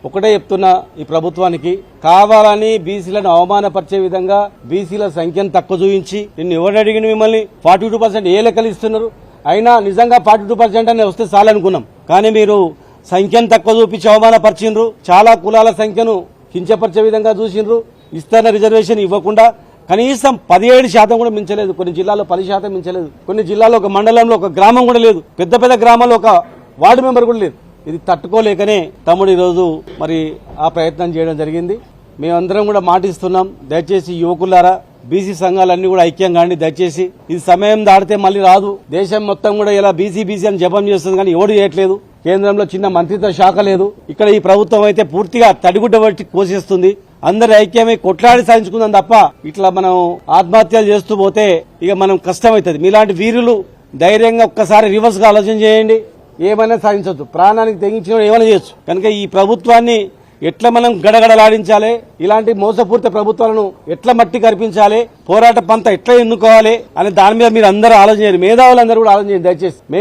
ఒకటే చెప్తున్నా, ఈ ప్రభుత్వానికి కావాలని బీసీలను అవమానపరిచే విధంగా బీసీల సంఖ్యను తక్కువ చూపించి నిన్ను ఎవరు అడిగిన మిమ్మల్ని 42% ఏ లెక్కలు ఇస్తున్నారు? అయినా నిజంగా 42% అని వస్తే చాలనుకున్నాం, కానీ మీరు సంఖ్యను తక్కువ చూపించి అవమానపరిచిండ్రు. చాలా కులాల సంఖ్యను కించపరిచే విధంగా చూసిండ్రు. ఇస్తున్న రిజర్వేషన్ ఇవ్వకుండా కనీసం 17% కూడా మించలేదు. కొన్ని జిల్లాల్లో 10% మించలేదు. కొన్ని జిల్లాల్లో ఒక మండలంలో ఒక గ్రామం కూడా లేదు. పెద్ద పెద్ద గ్రామాల్లో ఒక వార్డు మెంబర్ కూడా లేదు. ఇది తట్టుకోలేకనే తమ్ముడు ఈరోజు మరి ఆ ప్రయత్నం చేయడం జరిగింది. మేమందరం కూడా మాటిస్తున్నాం, దయచేసి యువకులారా, బీసీ సంఘాలన్నీ కూడా ఐక్యం కాండి. దయచేసి ఇది సమయం దాటితే మళ్ళీ రాదు. దేశం మొత్తం కూడా ఇలా బీసీ అని జపం చేస్తుంది, కానీ ఎవడు చేయట్లేదు. కేంద్రంలో చిన్న మంత్రిత్వ శాఖ లేదు. ఇక్కడ ఈ ప్రభుత్వం అయితే పూర్తిగా తడిగుడ్డ బట్టి కోసేస్తుంది. అందరి ఐక్యమై కొట్లాడి సాధించుకుందాం తప్ప ఇట్లా మనం ఆత్మహత్యలు చేస్తూ పోతే ఇక మనం కష్టమవుతుంది. మీలాంటి వీరులు ధైర్యంగా ఒక్కసారి రివర్స్ గా ఆలోచన చేయండి. ఏమైనా సాధించవచ్చు, ప్రాణానికి తెగించిన ఏమైనా చేయొచ్చు. కనుక ఈ ప్రభుత్వాన్ని ఎట్లా మనం గడగడలాడించాలి, ఇలాంటి మోసపూరిత ప్రభుత్వాలను ఎట్లా మట్టి కనిపించాలి, పోరాట పంత ఎట్లా ఎన్నుకోవాలి అనే దాని మీద మీరు అందరూ ఆలోచన చేయండి. మేధావులందరూ కూడా ఆలోచన చేయండి దయచేసి.